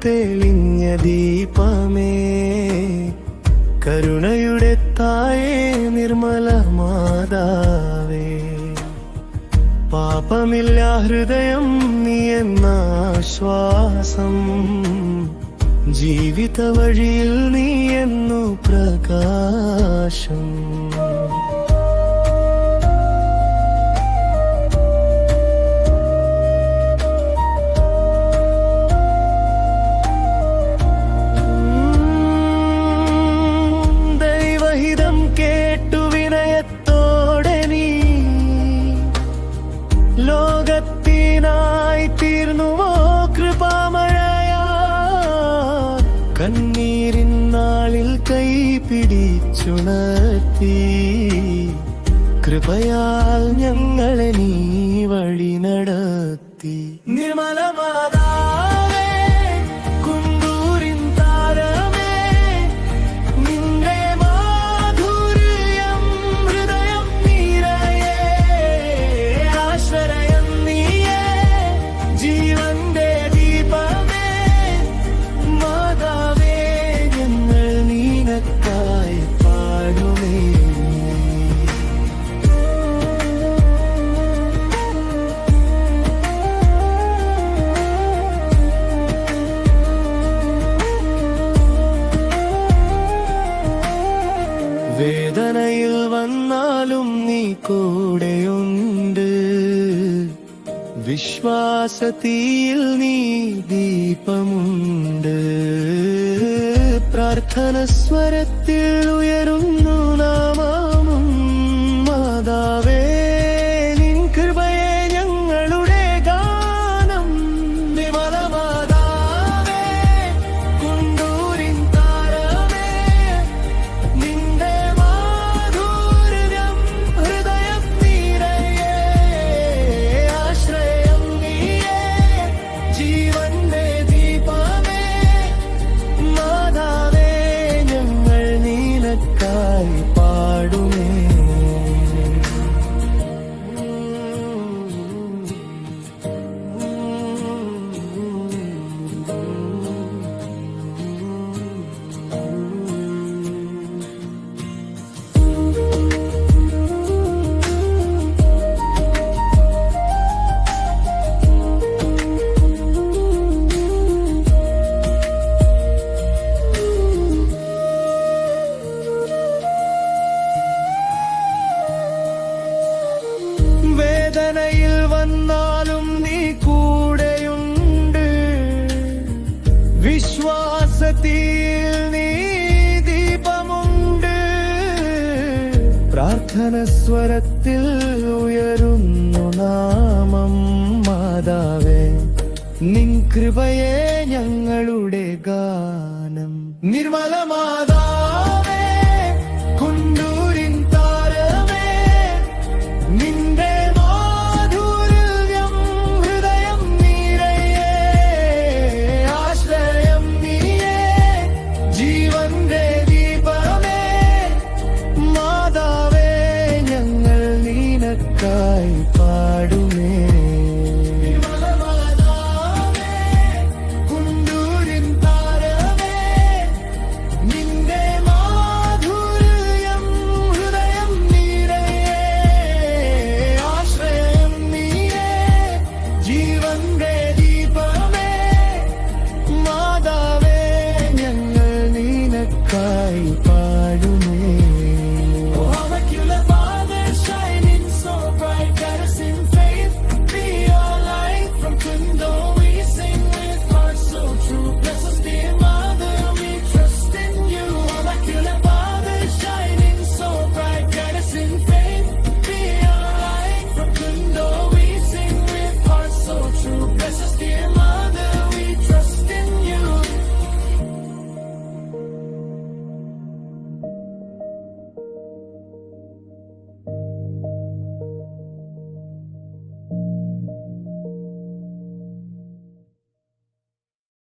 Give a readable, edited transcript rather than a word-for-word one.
തെളിഞ്ഞ ദീപമേ, കരുണയുടെ തായേ, നിർമ്മല മാതാവേ, പാപമില്ല ഹൃദയം നീ എന്നാശ്വാസം, ജീവിത വഴിയിൽ നീ എന്നു പ്രകാശം. ലോകത്തിനായി തീർന്നുവോ കൃപാമഴയാ, കണ്ണീരിൻ നാളിൽ കൈ പിടിച്ചുണർത്തി, കൃപയാൽ ഞങ്ങളെ നീ വഴി നടത്തി. നിർമ്മല മാതാവേ, കുണ്ടൂരിൻ താരമേ, നിന്റെ മാധുര്യം ഹൃദയം നിറയെ, ആശ്രയം നീയേ, ജീവന്റെ ദീപമേ, മാതാവേ, ഞങ്ങൾ നിനക്കായി പാടുമേ. വേദനയിൽ വന്നാലും നീ കൂടെയുണ്ട്, വിശ്വാസത്തിൽ നീ ദീപമുണ്ട്, പ്രാർത്ഥന സ്വരത്തിൽ ഉയരുന്നു നാമം, മാതാവേ, നിൻ കൃപയെ ഞങ്ങളുടെ ഗാനം. നിർമ്മല മാതാവേ, കുണ്ടൂരിൻ താരമേ, നിന്റെ മാധുര്യം ഹൃദയം നിറയെ, ആശ്രയം നീയേ, ജീവന്റെ ദീപമേ, മാതാവേ, ഞങ്ങൾ നിനക്കായി പാടുമേ. വേദനയിൽ വന്നാലും നീ കൂടെയുണ്ട്, വിശ്വാസത്തിൽ നീ ദീപമുണ്ട്, പ്രാർത്ഥന സ്വരത്തിൽ ഉയരുന്നു നാമം, മാതാവേ, നിൻ കൃപയെ ഞങ്ങളുടെ ഗാനം. നിർമ്മല മാതാ